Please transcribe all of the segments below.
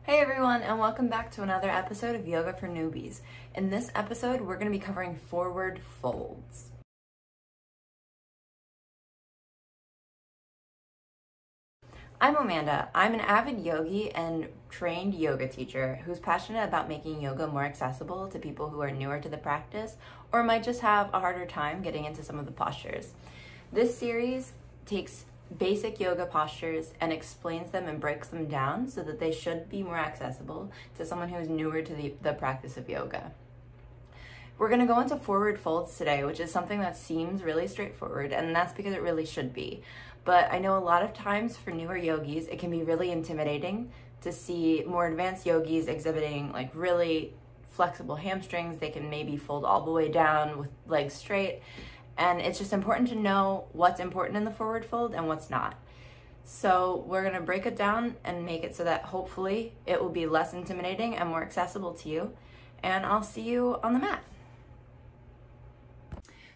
Hey everyone, and welcome back to another episode of Yoga for Newbies. In this episode, we're going to be covering forward folds. I'm Amanda. I'm an avid yogi and trained yoga teacher who's passionate about making yoga more accessible to people who are newer to the practice or might just have a harder time getting into some of the postures. This series takes basic yoga postures and explains them and breaks them down so that they should be more accessible to someone who is newer to the practice of yoga. We're going to go into forward folds today, which is something that seems really straightforward, and that's because it really should be. But I know a lot of times for newer yogis, it can be really intimidating to see more advanced yogis exhibiting like really flexible hamstrings. They can maybe fold all the way down with legs straight. And it's just important to know what's important in the forward fold and what's not. So we're gonna break it down and make it so that hopefully it will be less intimidating and more accessible to you. And I'll see you on the mat.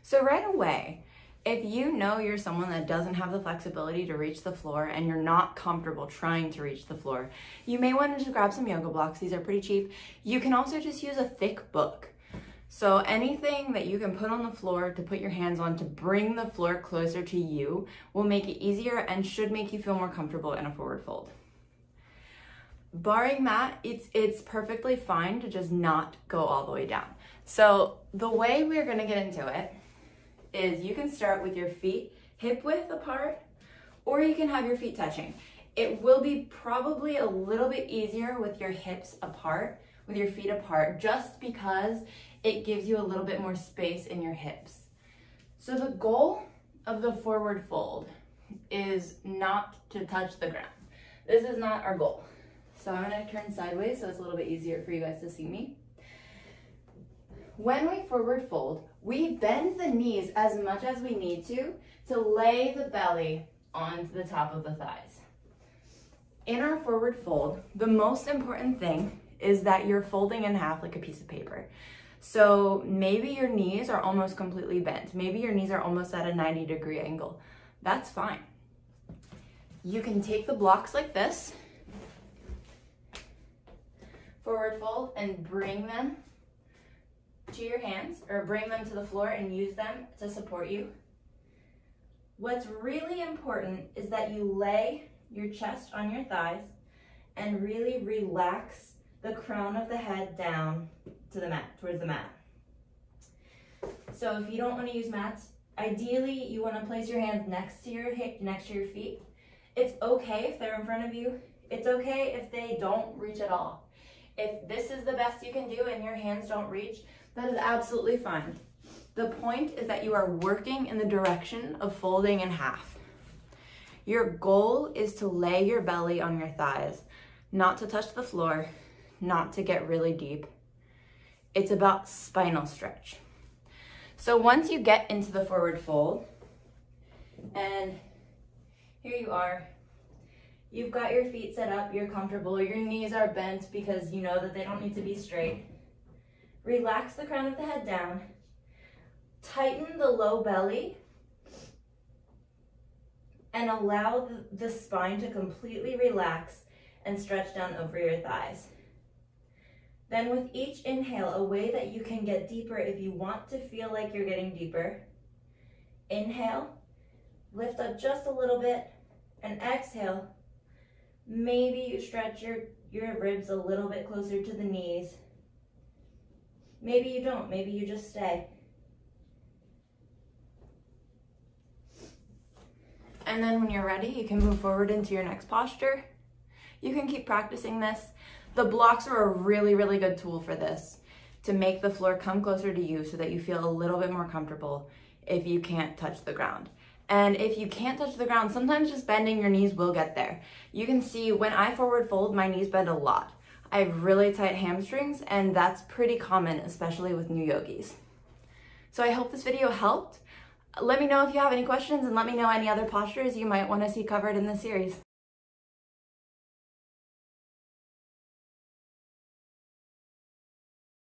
So right away, if you know you're someone that doesn't have the flexibility to reach the floor and you're not comfortable trying to reach the floor, you may want to just grab some yoga blocks. These are pretty cheap. You can also just use a thick book. So anything that you can put on the floor to put your hands on to bring the floor closer to you will make it easier and should make you feel more comfortable in a forward fold. Barring that, it's perfectly fine to just not go all the way down. So the way we're gonna get into it is you can start with your feet hip width apart, or you can have your feet touching. It will be probably a little bit easier with your hips apart, with your feet apart, just because it gives you a little bit more space in your hips. So the goal of the forward fold is not to touch the ground. This is not our goal. So I'm gonna turn sideways so it's a little bit easier for you guys to see me. When we forward fold, we bend the knees as much as we need to lay the belly onto the top of the thighs. In our forward fold, the most important thing is that you're folding in half like a piece of paper. So maybe your knees are almost completely bent. Maybe your knees are almost at a 90-degree angle. That's fine. You can take the blocks like this, forward fold, and bring them to your hands, or bring them to the floor and use them to support you. What's really important is that you lay your chest on your thighs and really relax the crown of the head down to the mat, towards the mat. So if you don't want to use mats, ideally you want to place your hands next to your feet. It's okay if they're in front of you. It's okay if they don't reach at all. If this is the best you can do and your hands don't reach, that is absolutely fine. The point is that you are working in the direction of folding in half. Your goal is to lay your belly on your thighs, not to touch the floor, not to get really deep. It's about spinal stretch. So once you get into the forward fold, and here you are, you've got your feet set up, you're comfortable, your knees are bent because you know that they don't need to be straight. Relax the crown of the head down, tighten the low belly, and allow the spine to completely relax and stretch down over your thighs. Then with each inhale, a way that you can get deeper if you want to feel like you're getting deeper. Inhale, lift up just a little bit, and exhale. Maybe you stretch your ribs a little bit closer to the knees. Maybe you don't, maybe you just stay. And then when you're ready, you can move forward into your next posture. You can keep practicing this. The blocks are a really, really good tool for this, to make the floor come closer to you so that you feel a little bit more comfortable if you can't touch the ground. And if you can't touch the ground, sometimes just bending your knees will get there. You can see when I forward fold, my knees bend a lot. I have really tight hamstrings, and that's pretty common, especially with new yogis. So I hope this video helped. Let me know if you have any questions, and let me know any other postures you might want to see covered in this series.